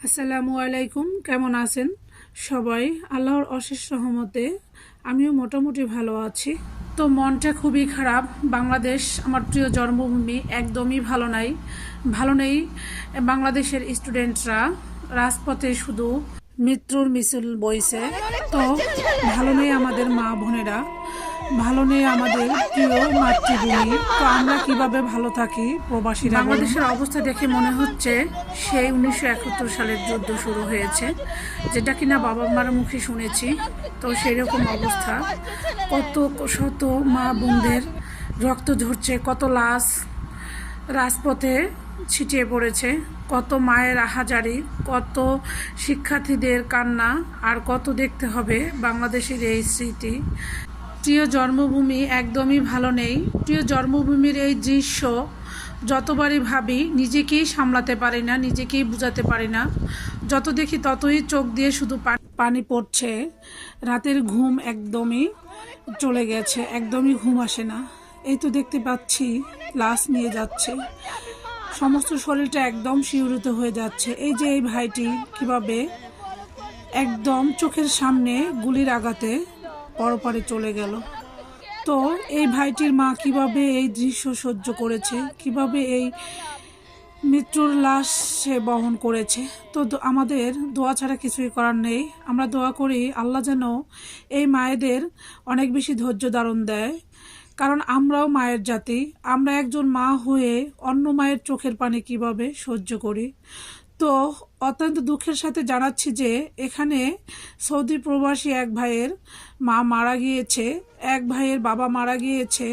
আসসালামু আলাইকুম। কেমন আছেন সবাই? আল্লাহর অশেষ রহমতে আমিও মোটামুটি ভালো আছি। তো মনটা খুবই খারাপ। বাংলাদেশ আমার প্রিয় জন্মভূমি একদমই ভালো নেই। বাংলাদেশের স্টুডেন্টরা রাজপথে শুধু মৃত্যুর মিছিল বইছে। তো ভালো নেই আমাদের মা বোনেরা, ভালো নেই আমাদের প্রিয় মাতৃভূমি। তো আমরা কিভাবে ভালো থাকি প্রবাসীরা? বাংলাদেশের অবস্থা দেখে মনে হচ্ছে সেই 1971 সালের যুদ্ধ শুরু হয়েছে, যেটা কিনা বাবা মার মুখে শুনেছি। তো সেই রকম অবস্থা, কত শত মা বোনদের রক্ত ঝরছে, কত লাশ রাজপথে ছিটিয়ে পড়েছে, কত মায়ের আহাজারি, কত শিক্ষার্থীদের কান্না, আর কত দেখতে হবে বাংলাদেশের এই স্মৃতি। প্রিয় জন্মভূমি একদমই ভালো নেই। প্রিয় জন্মভূমির এই দৃশ্য যতবারই ভাবি নিজেকেই সামলাতে পারি না, নিজেকেই বুঝাতে পারি না। যত দেখি ততই চোখ দিয়ে শুধু পানি পড়ছে। রাতের ঘুম একদমই চলে গেছে, একদমই ঘুম আসে না। এই তো দেখতে পাচ্ছি লাশ নিয়ে যাচ্ছে, সমস্ত শরীরটা একদম শিহরিত হয়ে যাচ্ছে। এই যে এই ভাইটি কিভাবে একদম চোখের সামনে গুলির আঘাতে পরপারে চলে গেল। তো এই ভাইটির মা কিভাবে এই দৃশ্য সহ্য করেছে, কিভাবে এই মৃত্যুর লাশ সে বহন করেছে। তো আমাদের দোয়া ছাড়া কিছুই করার নেই। আমরা দোয়া করি আল্লাহ যেন এই মায়েদের অনেক বেশি ধৈর্য ধারণ দেয়, কারণ আমরাও মায়ের জাতি। আমরা একজন মা হয়ে অন্য মায়ের চোখের পানি কিভাবে সহ্য করি। তো অত্যন্ত দুঃখের সাথে জানাচ্ছি যে এখানে সৌদি প্রবাসী এক ভাইয়ের মা মারা গিয়েছে, এক ভাইয়ের বাবা মারা গিয়েছে।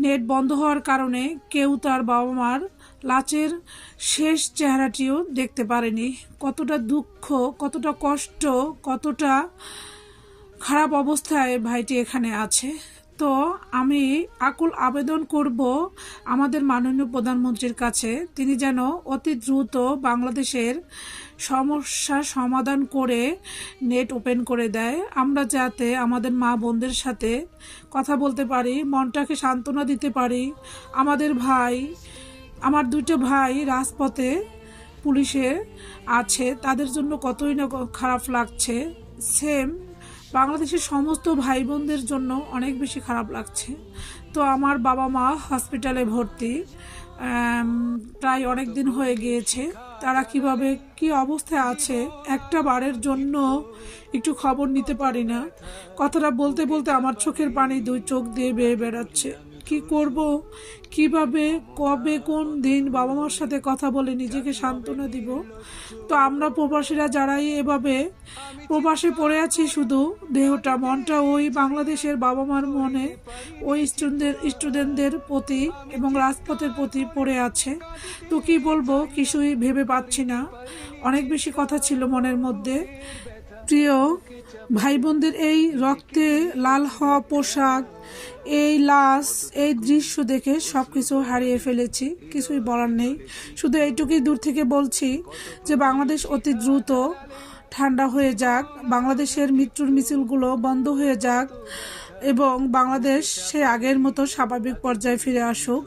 নেট বন্ধ হওয়ার কারণে কেউ তার বাবা মার লাশের শেষ চেহারাটিও দেখতে পারেনি। কতটা দুঃখ, কতটা কষ্ট, কতটা খারাপ অবস্থায় ভাইটি এখানে আছে। তো আমি আকুল আবেদন করব আমাদের মাননীয় প্রধানমন্ত্রীর কাছে, তিনি যেন অতি দ্রুত বাংলাদেশের সমস্যা সমাধান করে নেট ওপেন করে দেয়। আমরা যাতে আমাদের মা বোনদের সাথে কথা বলতে পারি, মনটাকে সান্ত্বনা দিতে পারি। আমার দুটো ভাই রাজপথে পুলিশে আছে, তাদের জন্য কতই না খারাপ লাগছে। সেম বাংলাদেশের সমস্ত ভাই বোনদের জন্য অনেক বেশি খারাপ লাগছে। তো আমার বাবা মা হসপিটালে ভর্তি, প্রায় অনেক দিন হয়ে গিয়েছে। তারা কিভাবে কি অবস্থায় আছে একটা বারের জন্য একটু খবর নিতে পারি না। কথাটা বলতে বলতে আমার চোখের পানি দুই চোখ দিয়ে বেয়ে বেড়াচ্ছে। কি করব, কিভাবে, কবে, কোন দিন বাবা মার সাথে কথা বলে নিজেকে সান্ত্বনা দিব। তো আমরা প্রবাসীরা যারাই এভাবে প্রবাসে পড়ে আছি, শুধু দেহটা মনটা ওই বাংলাদেশের বাবা মার মনে, ওই স্টুডেন্টদের প্রতি এবং রাজপথের প্রতি পড়ে আছে। তো কি বলবো, কিছুই ভেবে পাচ্ছি না। অনেক বেশি কথা ছিল মনের মধ্যে। প্রিয় ভাই বোনদের এই রক্তে লাল হওয়া পোশাক, এই লাশ, এই দৃশ্য দেখে সব কিছু হারিয়ে ফেলেছি, কিছুই বলার নেই। শুধু এইটুকুই দূর থেকে বলছি যে বাংলাদেশ অতি দ্রুত ঠান্ডা হয়ে যাক, বাংলাদেশের মৃত্যুর মিছিলগুলো বন্ধ হয়ে যাক এবং বাংলাদেশ সে আগের মতো স্বাভাবিক পর্যায়ে ফিরে আসুক।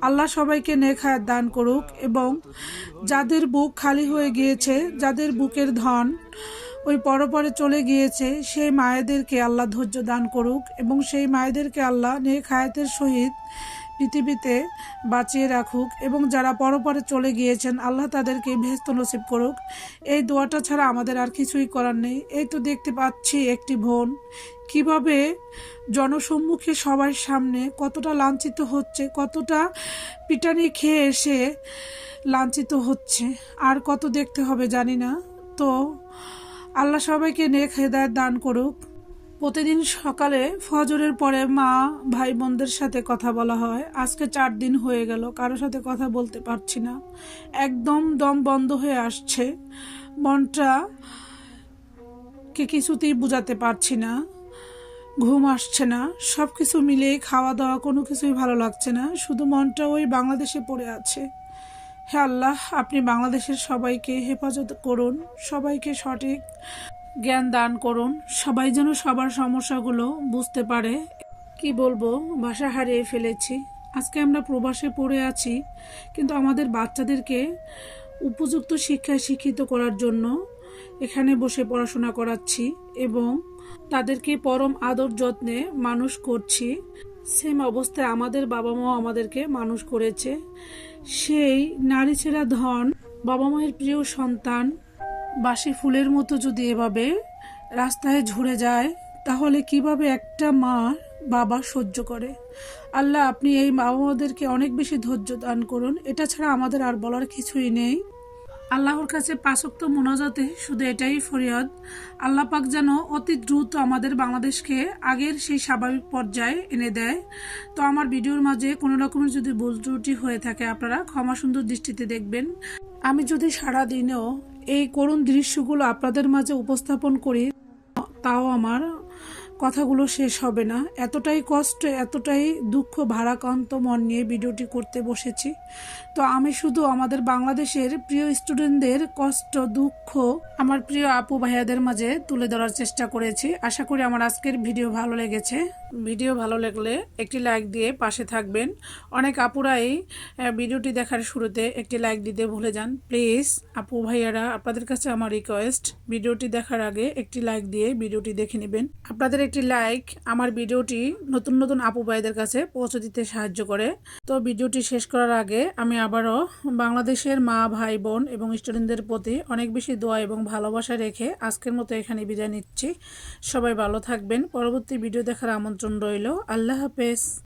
আল্লাহ সবাইকে নেক হায়াত দান করুক এবং যাদের বুক খালি হয়ে গিয়েছে, যাদের বুকের ধন ওই পরপরে চলে গিয়েছে, সেই মায়েদেরকে আল্লাহ ধৈর্য দান করুক এবং সেই মায়েদেরকে আল্লাহ নেক হায়াতের সহিত পৃথিবীতে বাঁচিয়ে রাখুক এবং যারা পরপরে চলে গিয়েছেন আল্লাহ তাদেরকে ভেস্ত নসিব করুক। এই দোয়াটা ছাড়া আমাদের আর কিছুই করার নেই। এই তো দেখতে পাচ্ছি একটি বোন কিভাবে জনসম্মুখে সবার সামনে কতটা লাঞ্ছিত হচ্ছে, কতটা পিটানি খেয়ে এসে লাঞ্ছিত হচ্ছে। আর কত দেখতে হবে জানি না। তো আল্লাহ সবাইকে নেক হেদায়েত দান করুক। প্রতিদিন সকালে ফজরের পরে মা ভাই বোনদের সাথে কথা বলা হয়। আজকে 4 দিন হয়ে গেল কারোর সাথে কথা বলতে পারছি না, একদম দম বন্ধ হয়ে আসছে। মনটা কে কিছুতেই বুঝাতে পারছি না, ঘুম আসছে না, সব কিছু মিলিয়ে খাওয়া দাওয়া কোনো কিছুই ভালো লাগছে না, শুধু মনটা ওই বাংলাদেশে পড়ে আছে। হে আল্লাহ, আপনি বাংলাদেশের সবাইকে হেফাজত করুন, সবাইকে সঠিক জ্ঞান দান করুন, সবাই যেন সবার সমস্যাগুলো বুঝতে পারে। কি বলবো, ভাষা হারিয়ে ফেলেছি। আজকে আমরা প্রবাসে পড়ে আছি, কিন্তু আমাদের বাচ্চাদেরকে উপযুক্ত শিক্ষায় শিক্ষিত করার জন্য এখানে বসে পড়াশোনা করাচ্ছি এবং তাদেরকে পরম আদর যত্নে মানুষ করছি। সেম অবস্থায় আমাদের বাবা মাও আমাদেরকে মানুষ করেছে। সেই নারী ছেঁড়া ধন, বাবা মায়ের প্রিয় সন্তান বাসি ফুলের মতো যদি এভাবে রাস্তায় ঝরে যায়, তাহলে কিভাবে একটা মা বাবা সহ্য করে। আল্লাহ, আপনি এই বাবা মাদেরকে অনেক বেশি ধৈর্য দান করুন। এটা ছাড়া আমাদের আর বলার কিছুই নেই। আল্লাহর কাছে 5 ওয়াক্ত মোনাজাতে শুধু এটাই ফরিয়াদ, আল্লাহ পাক যেন অতি দ্রুত আমাদের বাংলাদেশকে আগের সেই স্বাভাবিক পর্যায়ে এনে দেয়। তো আমার ভিডিওর মাঝে কোনো রকমের যদি ভুল ত্রুটি হয়ে থাকে আপনারা ক্ষমা সুন্দর দৃষ্টিতে দেখবেন। আমি যদি সারাদিনেও এই করুণ দৃশ্যগুলো আপনাদের মাঝে উপস্থাপন করি, তাও আমার কথাগুলো শেষ হবে না। এতটাই কষ্ট, এতটাই দুঃখ ভারাক্রান্ত মন নিয়ে ভিডিওটি করতে বসেছি। তো আমি শুধু আমাদের বাংলাদেশের প্রিয় স্টুডেন্টদের কষ্ট, দুঃখ আমার প্রিয় আপু ভাইয়াদের মাঝে তুলে ধরার চেষ্টা করেছি। আশা করি আমার আজকের ভিডিও ভালো লেগেছে। ভিডিও ভালো লাগলে একটি লাইক দিয়ে পাশে থাকবেন। অনেক আপুরাই ভিডিওটি দেখার শুরুতে একটি লাইক দিতে ভুলে যান। প্লিজ আপু ভাইয়ারা, আপনাদের কাছে আমার রিকোয়েস্ট, ভিডিওটি দেখার আগে একটি লাইক দিয়ে ভিডিওটি দেখে নেবেন। আপনাদের একটি লাইক আমার ভিডিওটি নতুন নতুন আপু ভাইদের কাছে পৌঁছে দিতে সাহায্য করে। তো ভিডিওটি শেষ করার আগে আমি আবারও বাংলাদেশের মা, ভাই, বোন এবং স্টুডেন্টদের প্রতি অনেক বেশি দোয়া এবং ভালোবাসা রেখে আজকের মতো এখানে বিদায় নিচ্ছি। সবাই ভালো থাকবেন। পরবর্তী ভিডিও দেখার আমন্ত্রণ রইল। আল্লাহ হাফেজ।